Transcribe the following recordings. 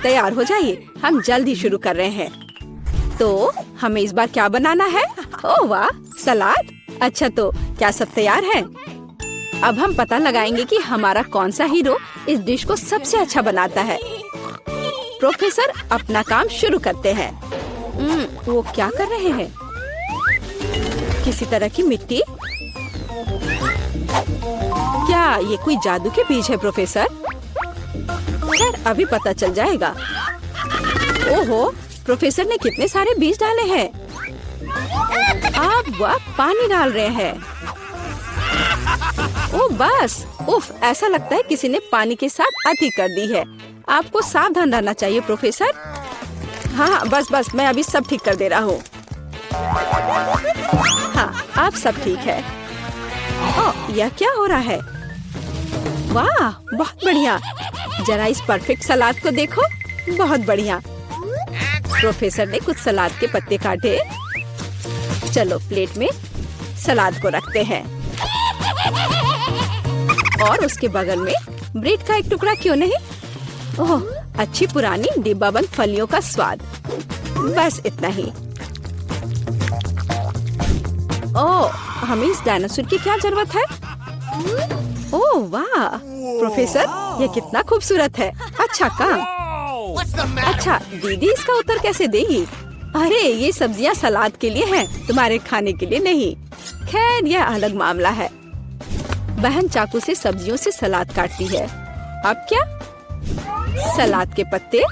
तैयार हो जाइए, हम जल्द ही शुरू कर रहे हैं। तो हमें इस बार क्या बनाना है? ओह वाह, सलाद। अच्छा, तो क्या सब तैयार है? अब हम पता लगाएंगे कि हमारा कौन सा हीरो इस डिश को सबसे अच्छा बनाता है। प्रोफेसर अपना काम शुरू करते हैं। वो क्या कर रहे हैं? किसी तरह की मिट्टी? क्या ये कोई जादू के बीज है प्रोफेसर? खैर अभी पता चल जाएगा। ओहो, प्रोफेसर ने कितने सारे बीज डाले हैं। अब वह पानी डाल रहे हैं। ओ बस, उफ, ऐसा लगता है किसी ने पानी के साथ अति कर दी है। आपको सावधान रहना चाहिए प्रोफेसर। हाँ, बस मैं अभी सब ठीक कर दे रहा हूँ। हाँ, अब सब ठीक है। ओह, यह क्या हो रहा है? वाह, बहुत बढ़िया। जरा इस परफेक्ट सलाद को देखो, बहुत बढ़िया। प्रोफेसर ने कुछ सलाद के पत्ते काटे। चलो प्लेट में सलाद को रखते हैं और उसके बगल में ब्रेड का एक टुकड़ा क्यों नहीं? ओह, अच्छी पुरानी डिब्बाबंद फलियों का स्वाद। बस इतना ही। ओह, हमें इस डायनासोर की क्या जरूरत है? ओह वाह, प्रोफेसर ये कितना खूबसूरत है। अच्छा काम। अच्छा, दीदी इसका उत्तर कैसे देगी? अरे ये सब्जियां सलाद के लिए हैं, तुम्हारे खाने के लिए नहीं। खैर यह अलग मामला है। बहन चाकू से सब्जियों से सलाद काटती है। अब क्या? सलाद के पत्ते,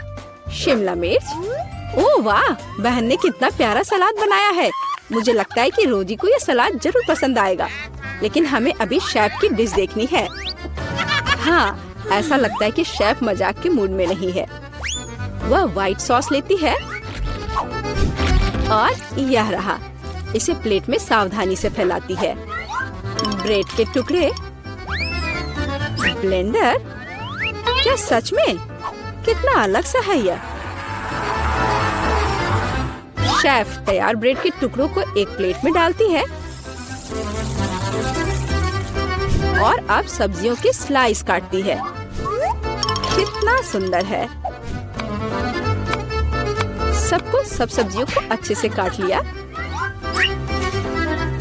शिमला मिर्च। ओह वाह, बहन ने कितना प्यारा सलाद बनाया है। मुझे लगता है कि रोजी को यह सलाद जरूर पसंद आएगा। लेकिन हमें अभी शेफ की डिश देखनी है। हाँ, ऐसा लगता है कि शेफ मजाक के मूड में नहीं है। वह व्हाइट सॉस लेती है और यह रहा। इसे प्लेट में सावधानी से फैलाती है। ब्रेड के टुकड़े, ब्लेंडर। क्या सच में? कितना अलग सा है यह। शेफ तैयार ब्रेड के टुकड़ों को एक प्लेट में डालती है और अब सब्जियों के स्लाइस काटती है। कितना सुंदर है। सब सब्जियों को अच्छे से काट लिया।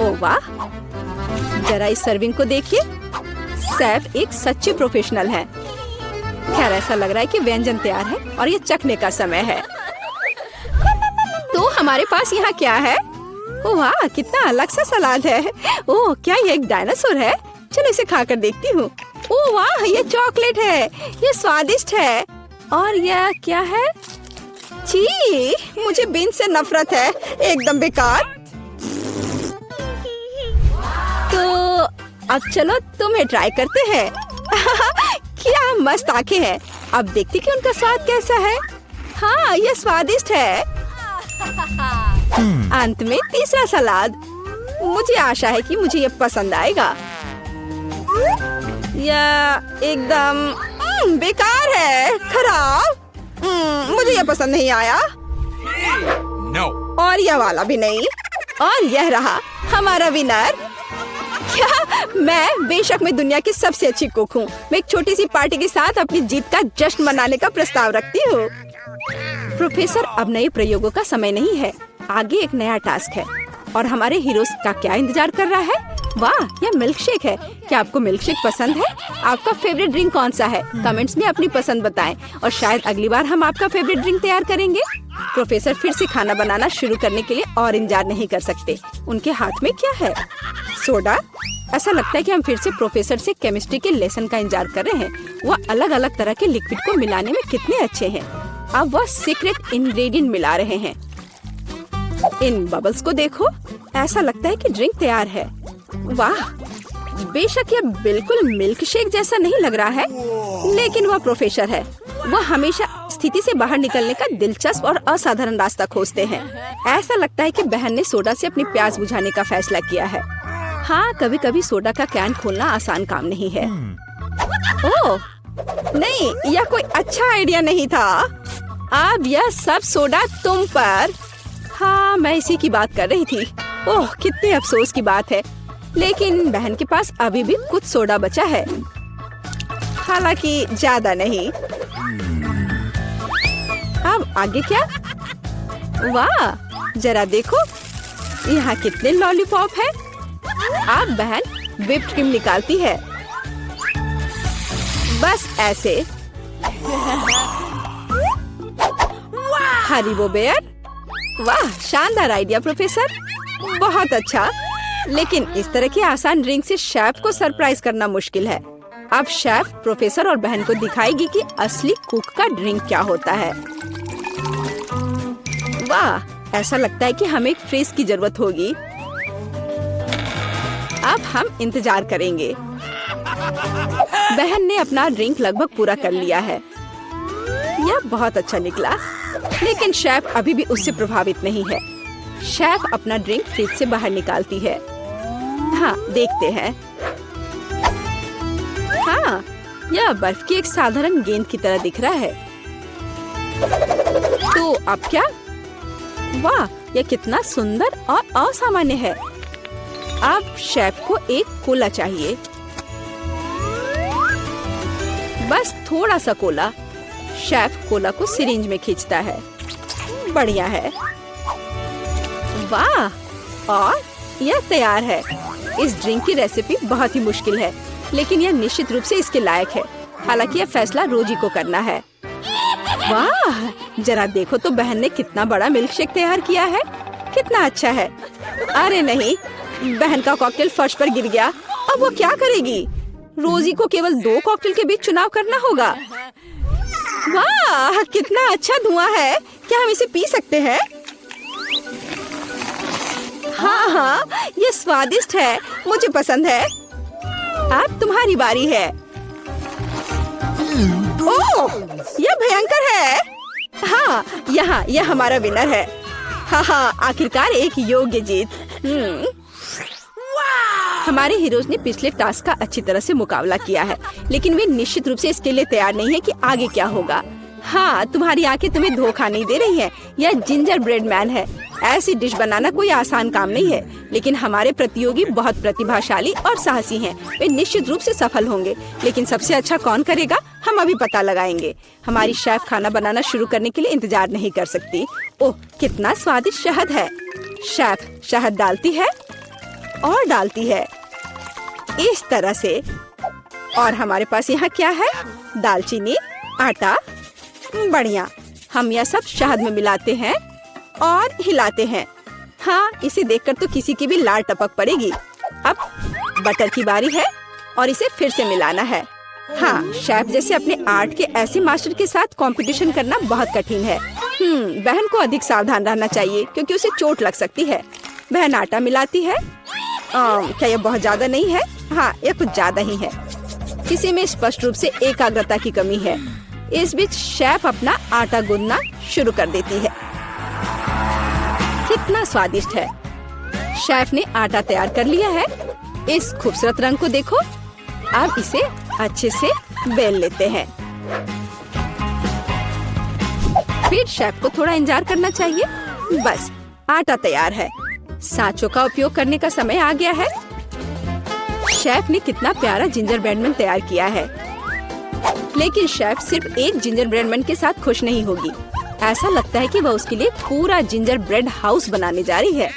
ओह वाह, जरा इस सर्विंग को देखिए। शेफ एक सच्चे प्रोफेशनल है। खैर ऐसा लग रहा है कि व्यंजन तैयार है और ये चखने का समय है। तो हमारे पास यहाँ क्या है? ओह वाह, कितना अलग सा सलाद है। ओह, क्या ये एक डायनासोर है? चलो इसे खाकर देखती हूँ। ओह वाह, ये चॉकलेट है। ये स्वादिष्ट है। और यह क्या है? छी, मुझे बीन से नफरत है। एकदम बेकार। तो अब चलो तुम्हें ट्राई करते हैं। क्या मस्त आंखें हैं। अब देखती कि उनका स्वाद कैसा है। हाँ, यह स्वादिष्ट है। अंत में तीसरा सलाद। मुझे आशा है कि मुझे ये पसंद आएगा। यह एकदम बेकार है, खराब। मुझे यह पसंद नहीं आया। No. और यह वाला भी नहीं। और यह रहा हमारा विनर। क्या? बेशक मैं दुनिया की सबसे अच्छी कुक हूँ। मैं एक छोटी सी पार्टी के साथ अपनी जीत का जश्न मनाने का प्रस्ताव रखती हूँ। प्रोफेसर, अब नए प्रयोगों का समय नहीं है। आगे एक नया टास्क है और हमारे हीरोज का क्या इंतजार कर रहा है? वाह, यह मिल्क शेक है। क्या आपको मिल्क शेक पसंद है? आपका फेवरेट ड्रिंक कौन सा है? कमेंट्स में अपनी पसंद बताएं और शायद अगली बार हम आपका फेवरेट ड्रिंक तैयार करेंगे। प्रोफेसर फिर से खाना बनाना शुरू करने के लिए और इंतजार नहीं कर सकते। उनके हाथ में क्या है? सोडा। ऐसा लगता है कि हम फिर से प्रोफेसर से केमिस्ट्री के लेसन का इंतजार कर रहे हैं। वह अलग अलग तरह के लिक्विड को मिलाने में कितने अच्छे हैं। अब वह सीक्रेट इंग्रेडिएंट मिला रहे हैं। इन बबल्स को देखो। ऐसा लगता है कि ड्रिंक तैयार है। वाह, बेशक यह बिल्कुल मिल्क शेक जैसा नहीं लग रहा है, लेकिन वह प्रोफेसर है। वह हमेशा स्थिति से बाहर निकलने का दिलचस्प और असाधारण रास्ता खोजते हैं। ऐसा लगता है कि बहन ने सोडा से अपनी प्यास बुझाने का फैसला किया है। हाँ, कभी कभी सोडा का कैन खोलना आसान काम नहीं है। ओह नहीं, यह कोई अच्छा आइडिया नहीं था। अब यह सब सोडा तुम पर। हाँ, मैं इसी की बात कर रही थी। ओह, कितने अफसोस की बात है। लेकिन बहन के पास अभी भी कुछ सोडा बचा है, हालांकि ज्यादा नहीं। अब आगे क्या? वाह, जरा देखो यहाँ कितने लॉलीपॉप है। अब बहन व्हिप्ड क्रीम निकालती है, बस ऐसे। हरीबो बेयर, वाह शानदार आइडिया प्रोफेसर, बहुत अच्छा। लेकिन इस तरह की आसान ड्रिंक से शेफ को सरप्राइज करना मुश्किल है। अब शेफ प्रोफेसर और बहन को दिखाएगी कि असली कुक का ड्रिंक क्या होता है। वाह, ऐसा लगता है कि हमें एक फ्रिज की जरूरत होगी। अब हम इंतजार करेंगे। बहन ने अपना ड्रिंक लगभग पूरा कर लिया है। यह बहुत अच्छा निकला, लेकिन शेफ अभी भी उससे प्रभावित नहीं है। शेफ अपना ड्रिंक फ्रिज से बाहर निकालती है। हाँ, देखते हैं। हाँ, यह बर्फ की एक साधारण गेंद की तरह दिख रहा है। तो अब क्या? वाह, यह कितना सुंदर और असामान्य है। अब शेफ को एक कोला चाहिए, बस थोड़ा सा कोला। शेफ कोला को सिरिंज में खींचता है। बढ़िया है। वाह, और यह तैयार है। इस ड्रिंक की रेसिपी बहुत ही मुश्किल है, लेकिन यह निश्चित रूप से इसके लायक है। हालांकि यह फैसला रोजी को करना है। वाह, जरा देखो तो बहन ने कितना बड़ा मिल्क शेक तैयार किया है। कितना अच्छा है। अरे नहीं, बहन का कॉकटेल फर्श पर गिर गया। अब वो क्या करेगी? रोजी को केवल 2 कॉकटेल के बीच चुनाव करना होगा। वाह, कितना अच्छा धुआं है। क्या हम इसे पी सकते हैं? हाँ, ये स्वादिष्ट है, मुझे पसंद है। अब तुम्हारी बारी है। ओह, यह भयंकर है। हाँ, यह हमारा विनर है। हाँ, आखिरकार एक योग्य जीत। हमारे हीरोज ने पिछले टास्क का अच्छी तरह से मुकाबला किया है, लेकिन वे निश्चित रूप से इसके लिए तैयार नहीं है कि आगे क्या होगा। हाँ, तुम्हारी आंखें तुम्हें धोखा नहीं दे रही हैं। यह जिंजर ब्रेड मैन है। ऐसी डिश बनाना कोई आसान काम नहीं है, लेकिन हमारे प्रतियोगी बहुत प्रतिभाशाली और साहसी हैं। वे निश्चित रूप से सफल होंगे, लेकिन सबसे अच्छा कौन करेगा, हम अभी पता लगाएंगे। हमारी शेफ खाना बनाना शुरू करने के लिए इंतजार नहीं कर सकती। ओह, कितना स्वादिष्ट शहद है। शेफ शहद डालती है और डालती है इस तरह से। और हमारे पास यहाँ क्या है? दालचीनी, आटा। बढ़िया, हम यह सब शहद में मिलाते हैं और हिलाते हैं। हाँ, इसे देखकर तो किसी की भी लार टपक पड़ेगी। अब बटर की बारी है और इसे फिर से मिलाना है। हाँ, शेफ जैसे अपने आर्ट के ऐसे मास्टर के साथ कंपटीशन करना बहुत कठिन है। बहन को अधिक सावधान रहना चाहिए क्योंकि उसे चोट लग सकती है। बहन आटा मिलाती है। क्या यह बहुत ज्यादा नहीं है? हाँ, यह कुछ ज्यादा ही है। किसी में स्पष्ट रूप से एकाग्रता की कमी है। इस बीच शेफ अपना आटा गूंदना शुरू कर देती है। कितना स्वादिष्ट है। शेफ ने आटा तैयार कर लिया है। इस खूबसूरत रंग को देखो। अब इसे अच्छे से बेल लेते हैं। फिर शेफ को थोड़ा इंतजार करना चाहिए। बस, आटा तैयार है। सांचों का उपयोग करने का समय आ गया है। शेफ ने कितना प्यारा जिंजर ब्रेड मैन तैयार किया है, लेकिन शेफ सिर्फ एक जिंजर ब्रेड मैन के साथ खुश नहीं होगी। ऐसा लगता है कि वह उसके लिए पूरा जिंजर ब्रेड हाउस बनाने जा रही है।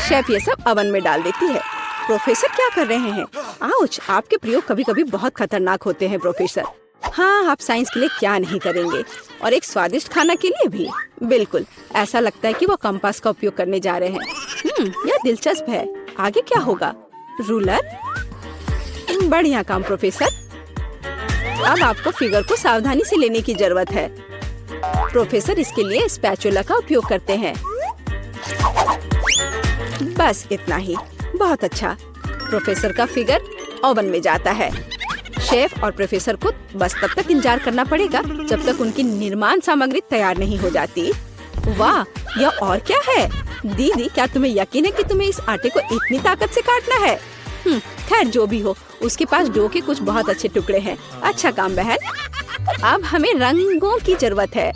शेफ ये सब ओवन में डाल देती है। प्रोफेसर क्या कर रहे हैं? आउच, आपके प्रयोग कभी कभी बहुत खतरनाक होते हैं प्रोफेसर। हाँ, आप साइंस के लिए क्या नहीं करेंगे, और एक स्वादिष्ट खाना के लिए भी। बिल्कुल, ऐसा लगता है कि वो कंपास का उपयोग करने जा रहे हैं। यह दिलचस्प है। आगे क्या होगा? रूलर। बढ़िया काम प्रोफेसर। अब आपको फिगर को सावधानी से लेने की जरूरत है। प्रोफेसर इसके लिए स्पैचुला का उपयोग करते हैं। बस इतना ही। बहुत अच्छा। प्रोफेसर का फिगर ओवन में जाता है। शेफ और प्रोफेसर को बस तब तक इंतजार करना पड़ेगा जब तक उनकी निर्माण सामग्री तैयार नहीं हो जाती। वाह, यह और क्या है? दीदी, क्या तुम्हें यकीन है कि तुम्हें इस आटे को इतनी ताकत से काटना है? खैर, जो भी हो, उसके पास डो के कुछ बहुत अच्छे टुकड़े हैं। अच्छा काम बहन। अब हमें रंगों की जरूरत है।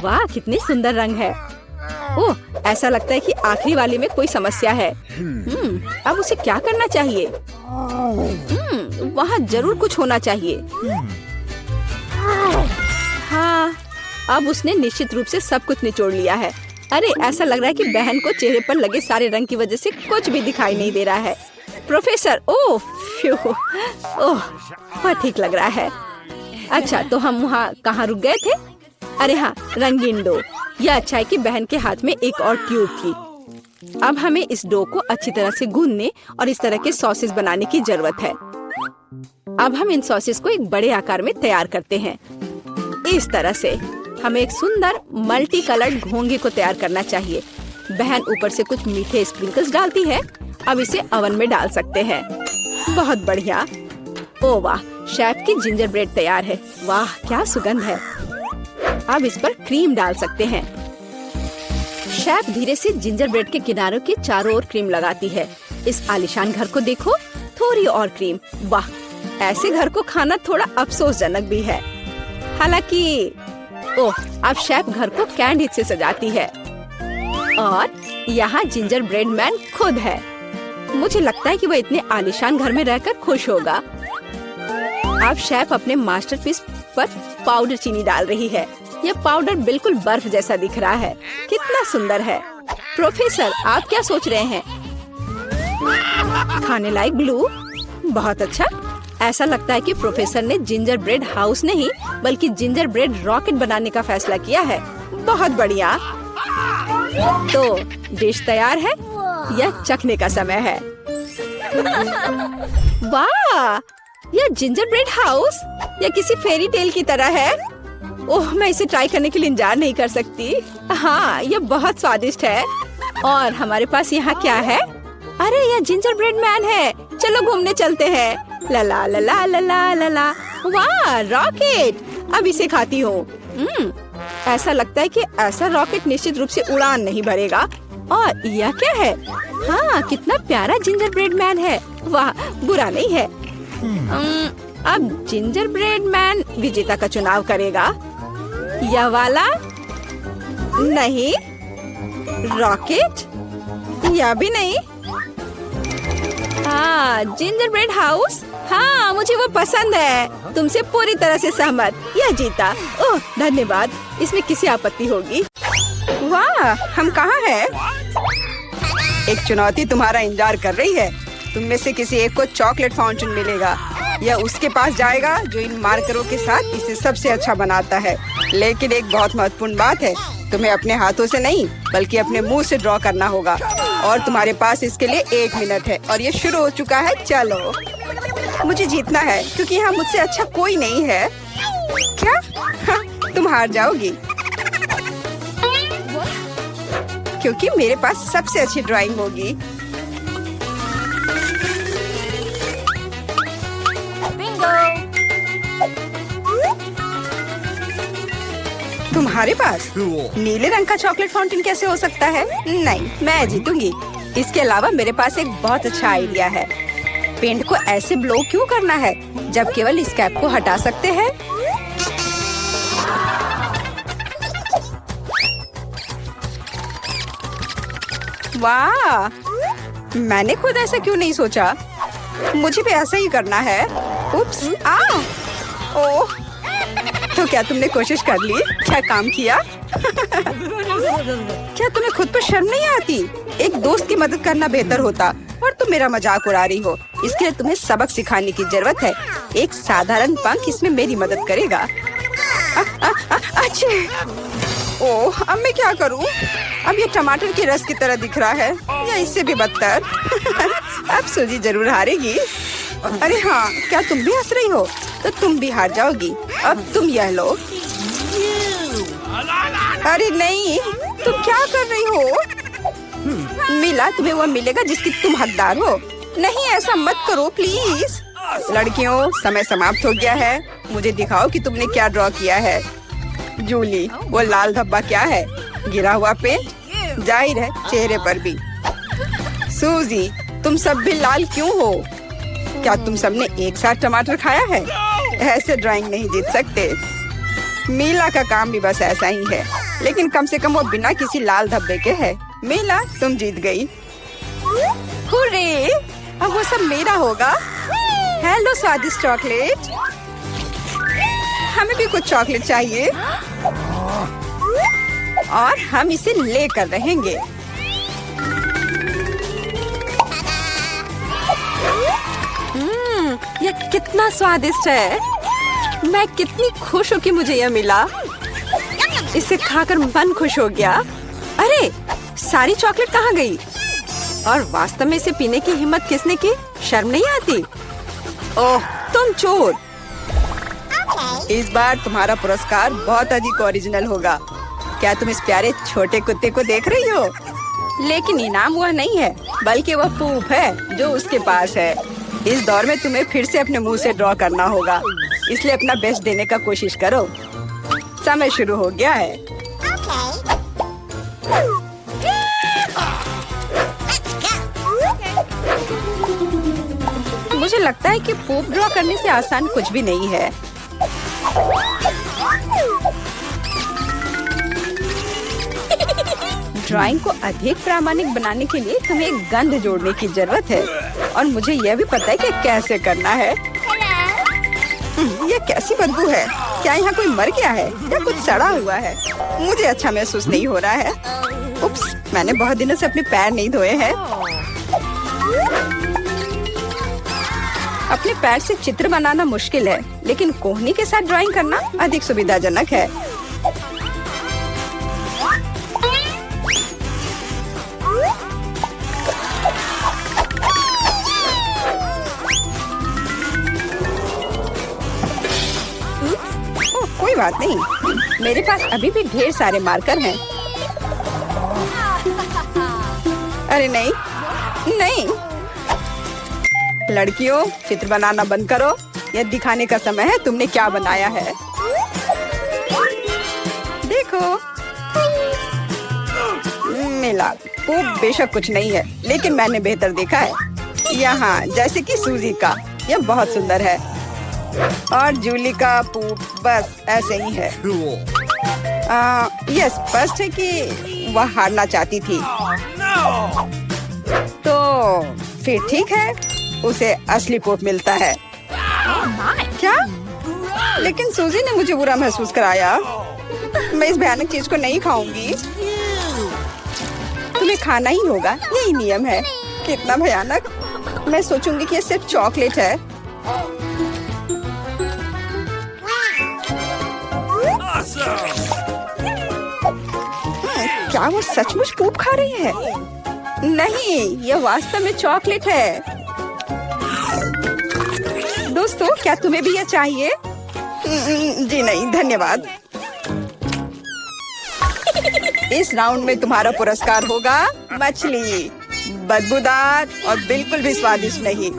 वाह, कितने सुंदर रंग है। ओह, ऐसा लगता है कि आखिरी वाले में कोई समस्या है। अब उसे क्या करना चाहिए? वहाँ जरूर कुछ होना चाहिए। हाँ, अब उसने निश्चित रूप से सब कुछ निचोड़ लिया है। अरे ऐसा लग रहा है कि बहन को चेहरे पर लगे सारे रंग की वजह से कुछ भी दिखाई नहीं दे रहा है। प्रोफेसर, ओह फ्यू, ओह बहुत ठीक लग रहा है। अच्छा, तो हम वहाँ कहाँ रुक गए थे? अरे हाँ, रंगीन डो। यह अच्छा है कि बहन के हाथ में एक और ट्यूब थी। अब हमें इस डो को अच्छी तरह से गूंदने और इस तरह के सॉसेस बनाने की जरूरत है। अब हम इन सॉसेस को एक बड़े आकार में तैयार करते हैं। इस तरह से हमें एक सुंदर मल्टी कलर्ड घोंगे को तैयार करना चाहिए। बहन ऊपर से कुछ मीठे स्प्रिंकल्स डालती है। अब इसे ओवन में डाल सकते हैं। बहुत बढ़िया। ओ वाह, शेफ की जिंजर ब्रेड तैयार है। वाह क्या सुगंध है। अब इस पर क्रीम डाल सकते हैं। शेफ धीरे से जिंजर ब्रेड के किनारों के चारों ओर क्रीम लगाती है। इस आलीशान घर को देखो, थोड़ी और क्रीम। वाह, ऐसे घर को खाना थोड़ा अफसोसजनक भी है। हालांकि ओह, अब शेफ घर को कैंडी से सजाती है और यहाँ जिंजर ब्रेड मैन खुद है। मुझे लगता है कि वह इतने आलीशान घर में रहकर खुश होगा। अब शेफ अपने मास्टरपीस पर पाउडर चीनी डाल रही है। यह पाउडर बिल्कुल बर्फ जैसा दिख रहा है। कितना सुंदर है। प्रोफेसर, आप क्या सोच रहे हैं? खाने लायक ग्लू? बहुत अच्छा। ऐसा लगता है कि प्रोफेसर ने जिंजर ब्रेड हाउस नहीं बल्कि जिंजर ब्रेड रॉकेट बनाने का फैसला किया है। बहुत बढ़िया। तो डिश तैयार है। यह चखने का समय है। वाह, यह जिंजर ब्रेड हाउस यह किसी फेरी टेल की तरह है। ओह, मैं इसे ट्राई करने के लिए इंतजार नहीं कर सकती। हाँ, यह बहुत स्वादिष्ट है। और हमारे पास यहाँ क्या है? अरे यह जिंजर ब्रेड मैन है। चलो घूमने चलते हैं। ला ला ला ला ला ला ला ला। वाह, रॉकेट। अब इसे खाती हूँ। ऐसा लगता है कि ऐसा रॉकेट निश्चित रूप से उड़ान नहीं भरेगा। और यह क्या है? हाँ, कितना प्यारा जिंजर ब्रेड मैन है। वाह, बुरा नहीं है। अब जिंजर ब्रेड मैन विजेता का चुनाव करेगा। यह वाला नहीं, रॉकेट यह भी नहीं। हाँ, जिंजर ब्रेड हाउस। हाँ, मुझे वो पसंद है। तुमसे पूरी तरह से सहमत। यह जीता। ओह धन्यवाद। इसमें किसी आपत्ति होगी? वाह, हम कहाँ हैं? एक चुनौती तुम्हारा इंतजार कर रही है। तुम में से किसी एक को चॉकलेट फाउंटेन मिलेगा। यह उसके पास जाएगा जो इन मार्करों के साथ इसे सबसे अच्छा बनाता है। लेकिन एक बहुत महत्वपूर्ण बात है, तुम्हें अपने हाथों से नहीं बल्कि अपने मुंह से ड्रॉ करना होगा। और तुम्हारे पास इसके लिए 1 मिनट है। और ये शुरू हो चुका है। चलो, मुझे जीतना है क्योंकि यहाँ मुझसे अच्छा कोई नहीं है। क्या? हाँ, तुम हार जाओगी क्योंकि मेरे पास सबसे अच्छी ड्राइंग होगी। तुम्हारे पास नीले रंग का चॉकलेट फाउंटेन कैसे हो सकता है? नहीं, मैं जीतूंगी। इसके अलावा मेरे पास एक बहुत अच्छा आइडिया है। पेंट को ऐसे ब्लो क्यों करना है जब केवल इस कैप को हटा सकते हैं? वाह, मैंने खुद ऐसा क्यों नहीं सोचा? मुझे भी ऐसा ही करना है। उप्स, ओह, तो क्या तुमने कोशिश कर ली? क्या काम किया? क्या तुम्हें खुद पर शर्म नहीं आती? एक दोस्त की मदद करना बेहतर होता और तुम मेरा मजाक उड़ा रही हो। इसके लिए तुम्हें सबक सिखाने की जरूरत है। एक साधारण पंख इसमें मेरी मदद करेगा। अच्छा, ओह, अब मैं क्या करूं? अब ये टमाटर के रस की तरह दिख रहा है या इससे भी बदतर। अब सूजी जरूर हारेगी। अरे हाँ, क्या तुम भी हंस रही हो? तो तुम भी हार जाओगी। अब तुम यह लो। अरे नहीं, तुम क्या कर रही हो? मिला, तुम्हें वो मिलेगा जिसकी तुम हकदार हो। नहीं, ऐसा मत करो प्लीज। लड़कियों, समय समाप्त हो गया है। मुझे दिखाओ कि तुमने क्या ड्रॉ किया है। जूली, वो लाल धब्बा क्या है? गिरा हुआ पेंट? जाहिर है, चेहरे पर भी। सूजी, तुम सब भी लाल क्यों हो? क्या तुम सबने एक साथ टमाटर खाया है? ऐसे ड्राइंग नहीं जीत सकते। मीला का काम भी बस ऐसा ही है, लेकिन कम से कम वो बिना किसी लाल धब्बे के है। मीला, तुम जीत गई। हुर्रे! अब वो सब मेरा होगा। हेलो स्वादिष्ट चॉकलेट। हमें भी कुछ चॉकलेट चाहिए। और हम इसे लेकर रहेंगे। यह कितना स्वादिष्ट है। मैं कितनी खुश हूँ कि मुझे यह मिला। इसे खाकर मन खुश हो गया। अरे, सारी चॉकलेट कहाँ गई? और वास्तव में इसे पीने की हिम्मत किसने की? शर्म नहीं आती? ओह, तुम चोर। इस बार तुम्हारा पुरस्कार बहुत अधिक ओरिजिनल होगा। क्या तुम इस प्यारे छोटे कुत्ते को देख रही हो? लेकिन इनाम वह नहीं है, बल्कि वह पूप है जो उसके पास है। इस दौर में तुम्हें फिर से अपने मुंह से ड्रॉ करना होगा, इसलिए अपना बेस्ट देने का कोशिश करो। समय शुरू हो गया है। मुझे लगता है कि पूप ड्रॉ करने से आसान कुछ भी नहीं है। ड्राइंग को अधिक प्रामाणिक बनाने के लिए तुम्हें एक गंध जोड़ने की जरूरत है, और मुझे यह भी पता है कि कैसे करना है। यह कैसी बदबू है? क्या यहाँ कोई मर गया है या कुछ सड़ा हुआ है? मुझे अच्छा महसूस नहीं हो रहा है। उप्स, मैंने बहुत दिनों से अपने पैर नहीं धोए हैं। अपने पैर से चित्र बनाना मुश्किल है, लेकिन कोहनी के साथ ड्राइंग करना अधिक सुविधाजनक है। कोई बात नहीं, मेरे पास अभी भी ढेर सारे मार्कर हैं। अरे नहीं, नहीं। लड़कियों, चित्र बनाना बंद करो। यह दिखाने का समय है तुमने क्या बनाया है। देखो, मिला। वो बेशक कुछ नहीं है, लेकिन मैंने बेहतर देखा है। यहाँ जैसे कि सूजी का, यह बहुत सुंदर है। और जूली का पूप बस ऐसे ही है। यह स्पष्ट है कि वह हारना चाहती थी। तो फिर ठीक है, उसे असली पूप मिलता है। क्या? लेकिन सूजी ने मुझे बुरा महसूस कराया। मैं इस भयानक चीज को नहीं खाऊंगी। तुम्हें खाना ही होगा, यही नियम है। कितना भयानक। मैं सोचूंगी कि यह सिर्फ चॉकलेट है। क्या वो सचमुच पूप खा रही है? नहीं, यह वास्तव में चॉकलेट है। दोस्तों, क्या तुम्हें भी यह चाहिए? जी नहीं, धन्यवाद। इस राउंड में तुम्हारा पुरस्कार होगा मछली। बदबूदार और बिल्कुल भी स्वादिष्ट नहीं।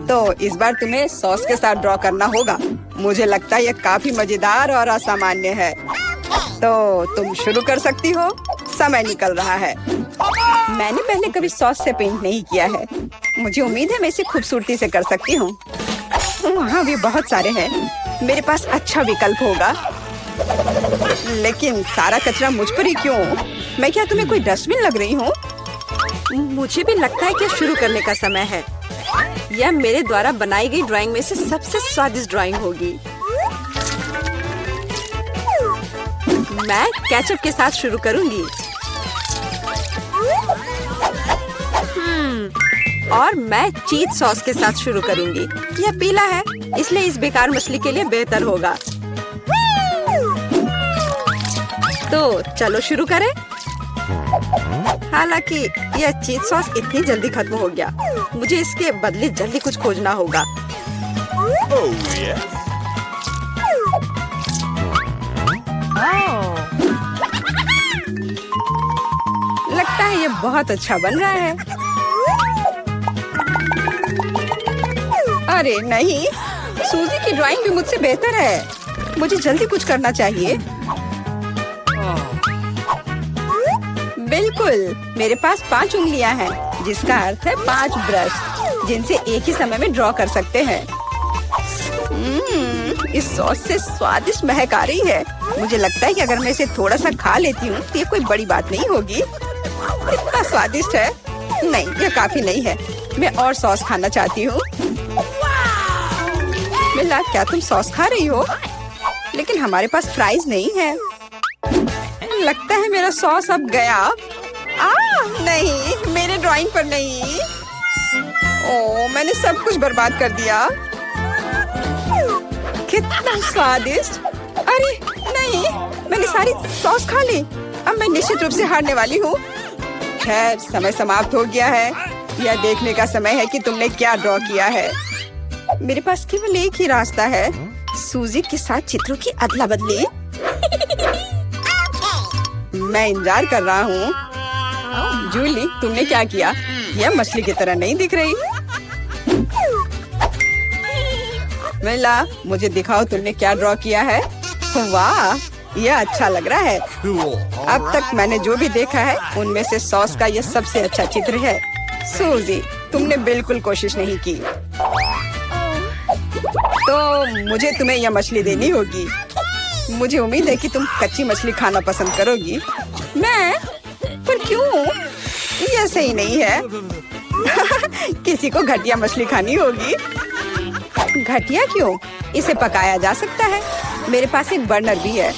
तो इस बार तुम्हें सॉस के साथ ड्रॉ करना होगा। मुझे लगता है यह काफी मजेदार और असामान्य है। तो तुम शुरू कर सकती हो। समय निकल रहा है। मैंने पहले कभी सॉस से पेंट नहीं किया है। मुझे उम्मीद है मैं इसे खूबसूरती से कर सकती हूँ। वहाँ भी बहुत सारे हैं। मेरे पास अच्छा विकल्प होगा। लेकिन सारा कचरा मुझ पर ही क्यों? मैं क्या तुम्हें कोई डस्टबिन लग रही हूँ? मुझे भी लगता है कि शुरू करने का समय है। यह मेरे द्वारा बनाई गई ड्राइंग में से सबसे स्वादिष्ट ड्राइंग होगी। मैं केचप के साथ शुरू करूंगी। और मैं चीज सॉस के साथ शुरू करूंगी। यह पीला है, इसलिए इस बेकार मछली के लिए बेहतर होगा। तो चलो शुरू करें। हालांकि यह चीज सॉस इतनी जल्दी खत्म हो गया, मुझे इसके बदले जल्दी कुछ खोजना होगा। लगता है ये बहुत अच्छा बन रहा है। अरे नहीं, सूजी की ड्राइंग भी मुझसे बेहतर है। मुझे जल्दी कुछ करना चाहिए। बिल्कुल, मेरे पास 5 उंगलियां हैं, जिसका अर्थ है 5 ब्रश, जिनसे एक ही समय में ड्रॉ कर सकते हैं। इस सॉस से स्वादिष्ट महक आ रही है। मुझे लगता है कि अगर मैं इसे थोड़ा सा खा लेती हूँ तो ये कोई बड़ी बात नहीं होगी। इतना स्वादिष्ट है। नहीं, यह काफी नहीं है। मैं और सॉस खाना चाहती हूँ। मिला, क्या तुम सॉस खा रही हो? लेकिन हमारे पास फ्राइज नहीं है। लगता है मेरा सॉस अब गया। नहीं, मेरे ड्राइंग पर नहीं। ओ, मैंने सब कुछ बर्बाद कर दिया। कितना स्वादिष्ट। अरे नहीं, मैंने सारी सॉस खा ली। अब मैं निश्चित रूप से हारने वाली हूँ। खैर, समय समाप्त हो गया है। यह देखने का समय है कि तुमने क्या ड्रॉ किया है। मेरे पास केवल एक ही रास्ता है, सूजी के साथ चित्रों की अदला बदली। मैं इंतजार कर रहा हूँ। जूली, तुमने क्या किया? यह मछली की तरह नहीं दिख रही। मिला, मुझे दिखाओ तुमने क्या ड्रॉ किया है। वाह, यह अच्छा लग रहा है। Cool. अब तक मैंने जो भी देखा है उनमें से सॉस का यह सबसे अच्छा चित्र है। सूजी, तुमने बिल्कुल कोशिश नहीं की, तो मुझे तुम्हें यह मछली देनी होगी। मुझे उम्मीद है कि तुम कच्ची मछली खाना पसंद करोगी। मैं? पर क्यों? यह सही नहीं है। किसी को घटिया मछली खानी होगी। घटिया क्यों? इसे पकाया जा सकता है। मेरे पास एक बर्नर भी है।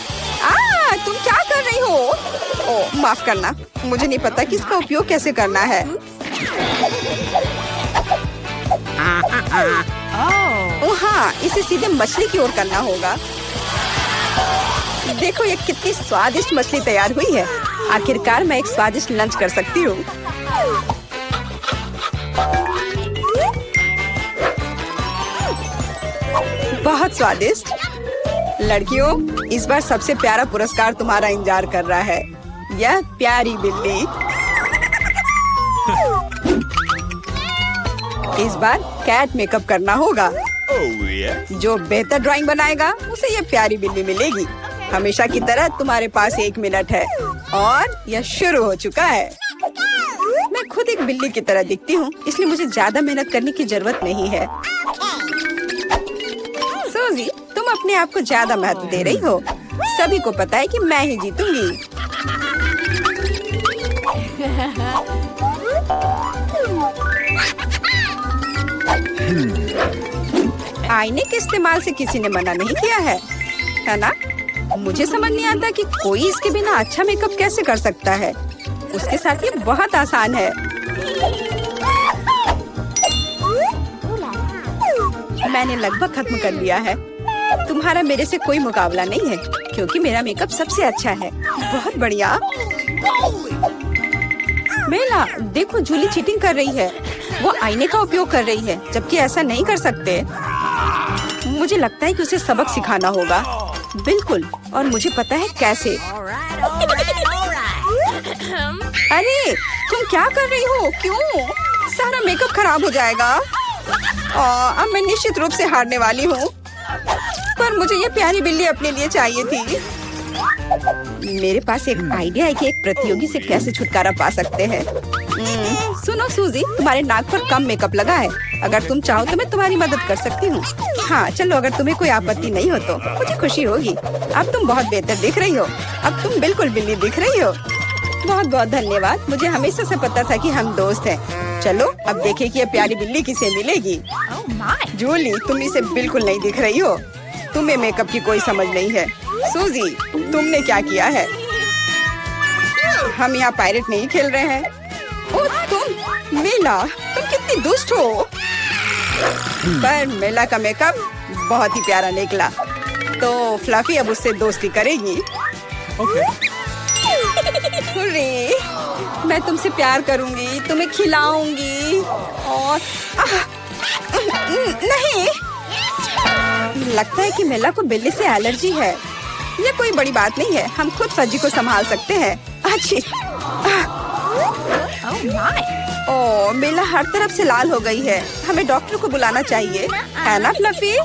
तुम क्या कर रही हो? ओह, माफ करना, मुझे नहीं पता कि इसका उपयोग कैसे करना है। ओह हाँ, इसे सीधे मछली की ओर करना होगा। देखो ये कितनी स्वादिष्ट मछली तैयार हुई है। आखिरकार मैं एक स्वादिष्ट लंच कर सकती हूँ। बहुत स्वादिष्ट। लड़कियों, इस बार सबसे प्यारा पुरस्कार तुम्हारा इंतजार कर रहा है। यह प्यारी बिल्ली। इस बार कैट मेकअप करना होगा। Oh yeah. जो बेहतर ड्राइंग बनाएगा उसे ये प्यारी बिल्ली मिलेगी। हमेशा की तरह तुम्हारे पास 1 मिनट है और यह शुरू हो चुका है। मैं खुद एक बिल्ली की तरह दिखती हूँ, इसलिए मुझे ज्यादा मेहनत करने की जरूरत नहीं है। सूजी, तुम अपने आप को ज्यादा महत्व दे रही हो। सभी को पता है कि मैं ही जीतूंगी। आईने के इस्तेमाल से किसी ने मना नहीं किया है ना? मुझे समझ नहीं आता कि कोई इसके बिना अच्छा मेकअप कैसे कर सकता है। उसके साथ ये बहुत आसान है। मैंने लगभग खत्म कर लिया है। तुम्हारा मेरे से कोई मुकाबला नहीं है, क्योंकि मेरा मेकअप सबसे अच्छा है। बहुत बढ़िया। मेला, देखो जूली चीटिंग कर रही है। वो आईने का उपयोग कर रही है, जबकि ऐसा नहीं कर सकते। मुझे लगता है कि उसे सबक सिखाना होगा। बिल्कुल, और मुझे पता है कैसे। अरे, तुम क्या कर रही हो? क्यों? सारा मेकअप खराब हो जाएगा। अब मैं निश्चित रूप से हारने वाली हूँ। पर मुझे ये प्यारी बिल्ली अपने लिए चाहिए थी। मेरे पास एक आइडिया है कि एक प्रतियोगी से कैसे छुटकारा पा सकते हैं। सुनो सूजी, तुम्हारे नाक पर कम मेकअप लगा है। अगर तुम चाहो तो मैं तुम्हारी मदद कर सकती हूँ। हाँ चलो, अगर तुम्हें कोई आपत्ति नहीं हो तो मुझे खुशी होगी। अब तुम बहुत बेहतर दिख रही हो। अब तुम बिल्कुल बिल्ली दिख रही हो। बहुत बहुत धन्यवाद। मुझे हमेशा से पता था कि हम दोस्त हैं। चलो अब देखें कि ये प्यारी बिल्ली किसे मिलेगी। जूली, तुम इसे बिल्कुल नहीं दिख रही हो। तुम्हें मेकअप की कोई समझ नहीं है। सूजी, तुमने क्या किया है? हम यहाँ पायरेट नहीं खेल रहे हैं। ओ तुम मेला, तुम कितनी दुष्ट हो। पर मेला का मेकअप बहुत ही प्यारा निकला, तो फ्लफी अब उससे दोस्ती करेगी। हुर्रे, मैं तुमसे प्यार करूंगी, तुम्हें खिलाऊंगी और नहीं, लगता है कि मेला को बिल्ली से एलर्जी है। ये कोई बड़ी बात नहीं है, हम खुद फज्जी को संभाल सकते हैं। अच्छी। ओह, मेला हर तरफ से लाल हो गई है। हमें डॉक्टर को बुलाना चाहिए, है ना फ्लफी?